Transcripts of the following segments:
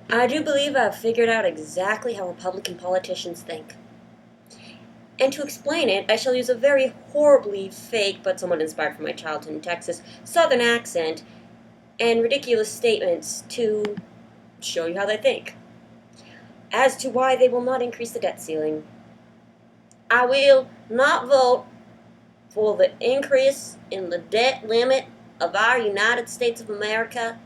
I do believe I've figured out exactly how Republican politicians think. And to explain it, I shall use a very horribly fake, but somewhat inspired from my childhood in Texas, southern accent and ridiculous statements to show you how they think. As to why they will not increase the debt ceiling, I will not vote for the increase in the debt limit of our United States of America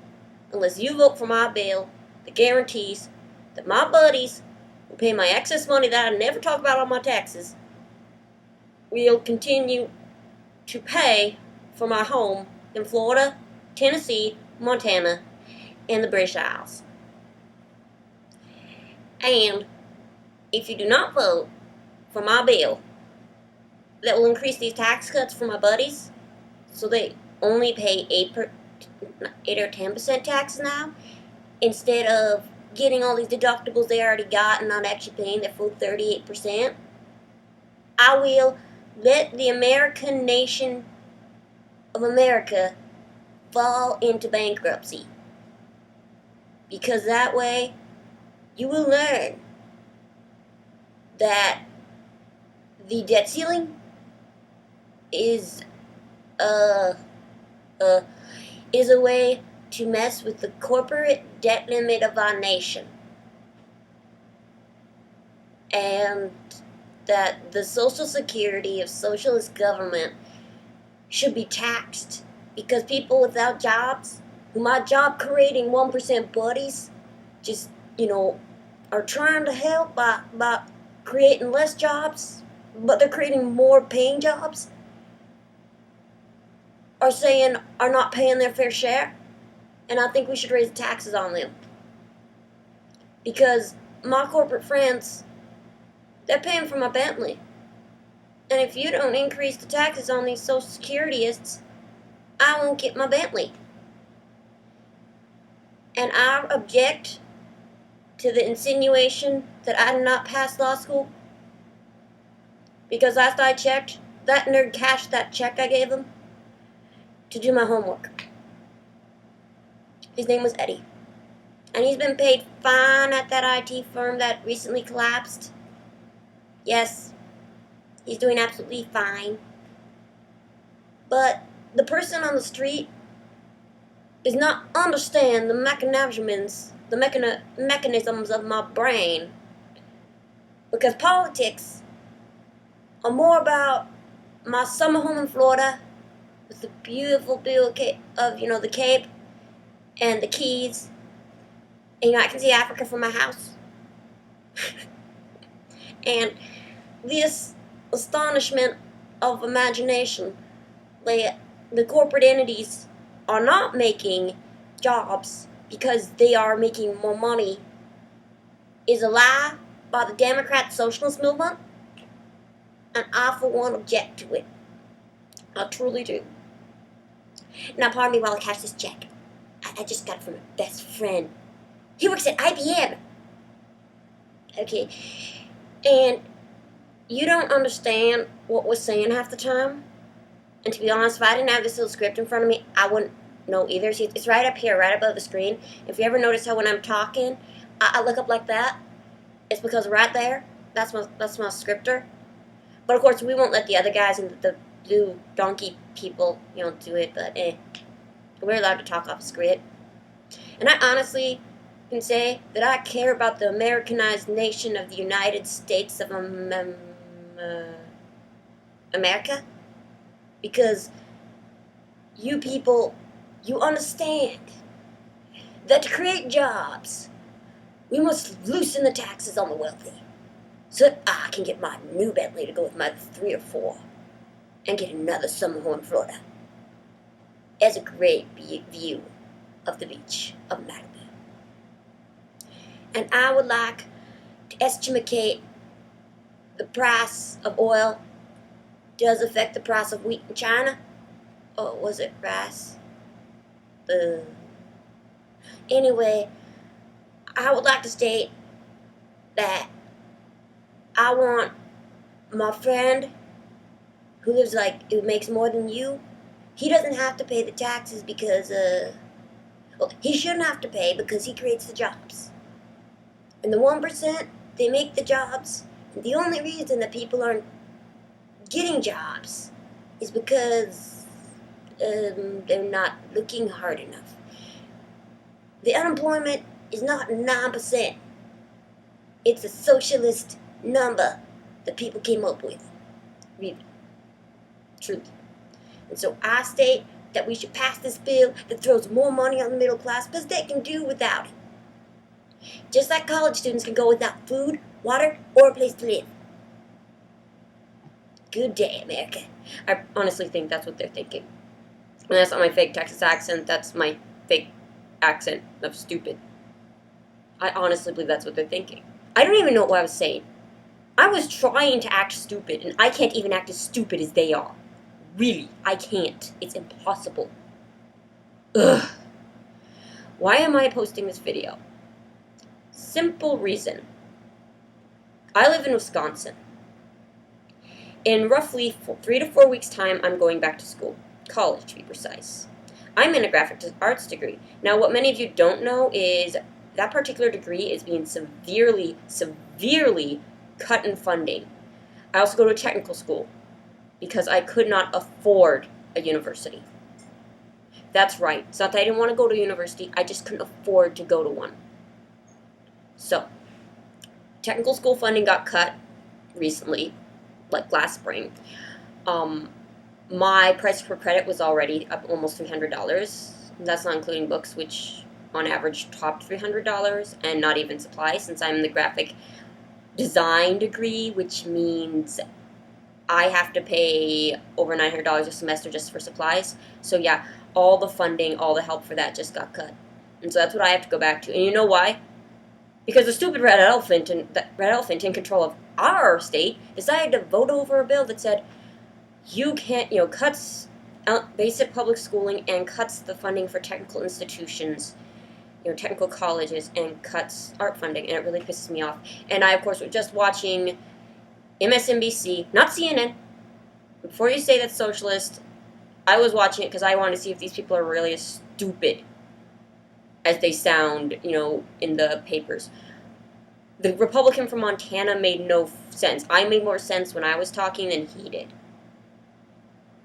unless you vote for my bill that guarantees that my buddies who pay my excess money that I never talk about on my taxes will continue to pay for my home in Florida, Tennessee, Montana, and the British Isles. And if you do not vote for my bill that will increase these tax cuts for my buddies so they only pay 8 or 10% taxes now instead of getting all these deductibles they already got and not actually paying their full 38%, I will let the American nation of America fall into bankruptcy. Because that way, you will learn that the debt ceiling is a way to mess with the corporate debt limit of our nation. And that the Social Security of socialist government should be taxed because people without jobs, who my job creating 1% buddies, just, are trying to help by creating less jobs, but they're creating more paying jobs, are not paying their fair share. And I think we should raise the taxes on them. Because my corporate friends, they're paying for my Bentley. And if you don't increase the taxes on these Social Securityists, I won't get my Bentley. And I object to the insinuation that I did not pass law school. Because last I checked, that nerd cashed that check I gave him to do my homework. His name was Eddie. And he's been paid fine at that IT firm that recently collapsed. Yes, he's doing absolutely fine. But the person on the street does not understand the mechanisms of my brain. Because politics are more about my summer home in Florida with the beautiful view of the Cape and the Keys. And I can see Africa from my house. And this astonishment of imagination, the corporate entities are not making jobs because they are making more money, is a lie by the Democrat Socialist Movement, and I, for one, object to it. I truly do. Now, pardon me while I cash this check. I just got it from my best friend. He works at IBM. Okay. And you don't understand what we're saying half the time. And to be honest, if I didn't have this little script in front of me, I wouldn't know either. See, it's right up here, right above the screen. If you ever notice how when I'm talking, I look up like that, it's because right there, that's my scripter. But of course, we won't let the other guys and the blue donkey people, do it. But we're allowed to talk off a script. And I honestly can say that I care about the Americanized nation of the United States of America. Because you people, you understand that to create jobs, we must loosen the taxes on the wealthy so that I can get my new Bentley to go with my 3 or 4 and get another summer home in Florida as a great view of the beach of Malibu. And I would like to estimate the price of oil does affect the price of wheat in China. Or was it rice? Anyway, I would like to state that I want my friend who makes more than you, he doesn't have to pay the taxes because, he shouldn't have to pay because he creates the jobs. And the 1%, they make the jobs. And the only reason that people aren't getting jobs is because they're not looking hard enough. The unemployment is not 9%. It's a socialist number that people came up with. Really. Truth. And so I state that we should pass this bill that throws more money on the middle class because they can do without it. Just like college students can go without food, water, or a place to live. Good day, America. I honestly think that's what they're thinking. And that's not my fake Texas accent, that's my fake accent of stupid. I honestly believe that's what they're thinking. I don't even know what I was saying. I was trying to act stupid, and I can't even act as stupid as they are. Really, I can't. It's impossible. Ugh. Why am I posting this video? Simple reason. I live in Wisconsin. In roughly 3 to 4 weeks' time, I'm going back to school. College, to be precise. I'm in a graphic arts degree. Now, what many of you don't know is that particular degree is being severely cut in funding. I also go to a technical school because I could not afford a university. That's right. It's not that I didn't want to go to university, I just couldn't afford to go to one. So, technical school funding got cut recently, like last spring. My price per credit was already up almost $300. That's not including books, which on average topped $300, and not even supplies, since I'm in the graphic design degree, which means I have to pay over $900 a semester just for supplies. So yeah, all the funding, all the help for that just got cut. And so that's what I have to go back to. And you know why? Because the stupid red elephant in control of our state decided to vote over a bill that said you can't, cuts basic public schooling and cuts the funding for technical institutions, technical colleges, and cuts art funding, and it really pisses me off. And I, of course, was just watching MSNBC, not CNN. Before you say that's socialist, I was watching it because I wanted to see if these people are really as stupid as they sound, in the papers. The Republican from Montana made no sense. I made more sense when I was talking than he did.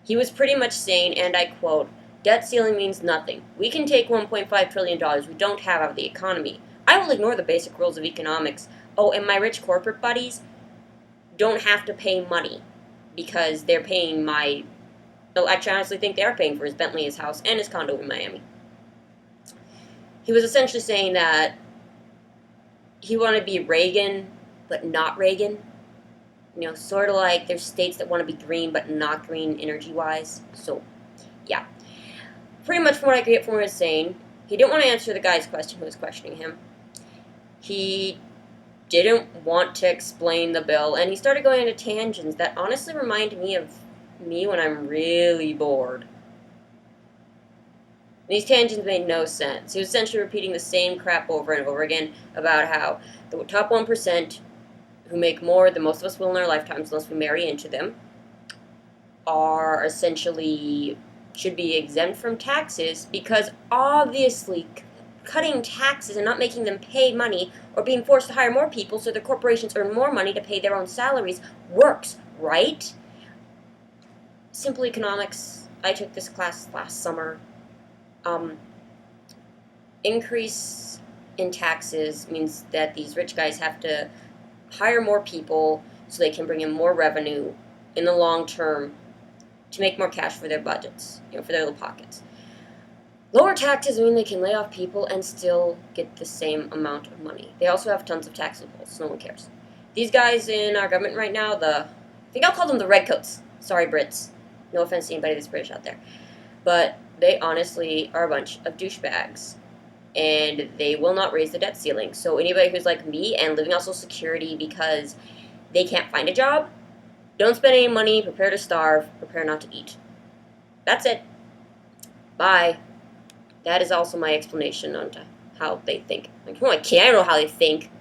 He was pretty much saying, and I quote, "Debt ceiling means nothing. We can take $1.5 trillion we don't have out of the economy. I will ignore the basic rules of economics. Oh, and my rich corporate buddies don't have to pay money because they're paying my..." Well, actually, I honestly think they are paying for his Bentley, his house, and his condo in Miami. He was essentially saying that he wanted to be Reagan, but not Reagan. Sort of like there's states that want to be green, but not green energy-wise. So, yeah. Pretty much from what I could get from what he was saying, he didn't want to answer the guy's question who was questioning him. He didn't want to explain the bill, and he started going into tangents that honestly reminded me of me when I'm really bored. These tangents made no sense. He was essentially repeating the same crap over and over again about how the top 1%, who make more than most of us will in our lifetimes unless we marry into them, are essentially should be exempt from taxes because obviously cutting taxes and not making them pay money or being forced to hire more people so the corporations earn more money to pay their own salaries works, right? Simple economics. I took this class last summer. Increase in taxes means that these rich guys have to hire more people so they can bring in more revenue in the long term to make more cash for their budgets, for their little pockets. Lower taxes mean they can lay off people and still get the same amount of money. They also have tons of tax loopholes, so no one cares. These guys in our government right now, I think I'll call them the redcoats. Sorry, Brits. No offense to anybody that's British out there. But they honestly are a bunch of douchebags. And they will not raise the debt ceiling. So anybody who's like me and living on Social Security because they can't find a job, don't spend any money, prepare to starve, prepare not to eat. That's it. Bye. That is also my explanation on how they think. Like, I don't know how they think.